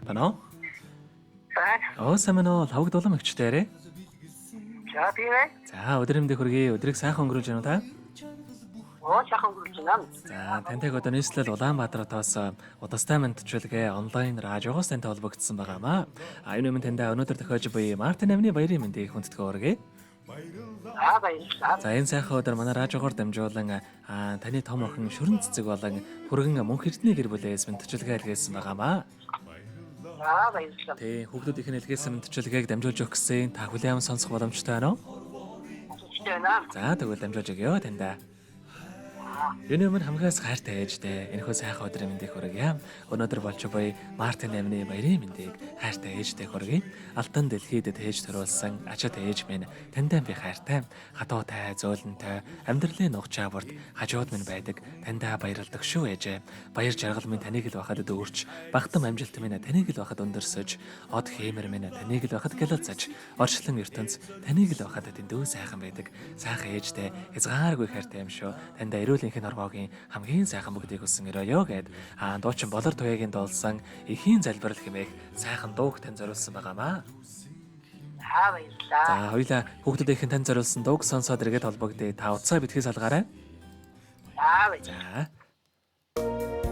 Бано? За. Самано лавг дулам өгчтэй. За тийм ээ. За өдөр юмдээ хүргэе. Өдрийг сайхан өнгөрүүлж байна уу та? Сайхан өнгөрүүлж байна. За тантай одоо нийслэл Улаанбаатаратаас удастай мэдчилгээ онлайн радиогоос тантай холбогдсон байгаамаа. Энэ юм тантай өнөөдөр тохиож буй Мартин амны баярын мэндийг хүндэтгэж өргөе. Баярлалаа. За энэ сайхан өдөр манай радиогоор дамжуулан таны том охин Шүрэн цэцэг болон хүргэн мөнх эрдэнэ гэр бүлээс мэдчилгээ илгээсэн байгаамаа. Баярлалаа. Тэ хүүхдүүдийн илгээсэн мэдчилгээг дамжуулж өгөх гэсэн та хүлээм сонсох боломжтой байна уу? За тэгвэл дамжуулж өгье таньда. Энэ юм хамгаас хайртай ээжтэй энэхүү сайхан өдрийн мэндийг хүргье. Өнөөдөр болж буй Мартин амны баярын мэндийг хайртай ээжтэй хүргэе. Алтан дэлхийд тээж төрүүлсэн ачаад ээж минь таньдаа би хайртай. Хатуутай, зөөлөнтэй, амьдралын нух чаварт хажууд минь байдаг. Таньдаа баярлдаг шүү ээжээ. Баяр жаргал минь таныг л байхад дүүрч, багтан амжилт минь таныг л байхад өндөрсөж, од хэмэр минь таныг л байхад гялалцаж, орчлон ертөнц таныг л байхад дэндүү сайхан байдаг. Сайхан ээжтэй хязгааргүй хайртай юм шүү. Таньдаа эрүүл нормогийн хамгийн сайхан бүгдийг хүсэн өрөөё гэд дуучин болор туяагийн дуулсан эхийн залбирал хэмээх сайхан дууг тань зориулсан байгаамаа. Баярлалаа. За хоёлаа хүүхдүүдийнхэн тань зориулсан дууг сонсоод иргэд холбогдъё. Та утсаа битгий салгаарай. Баярлалаа. За.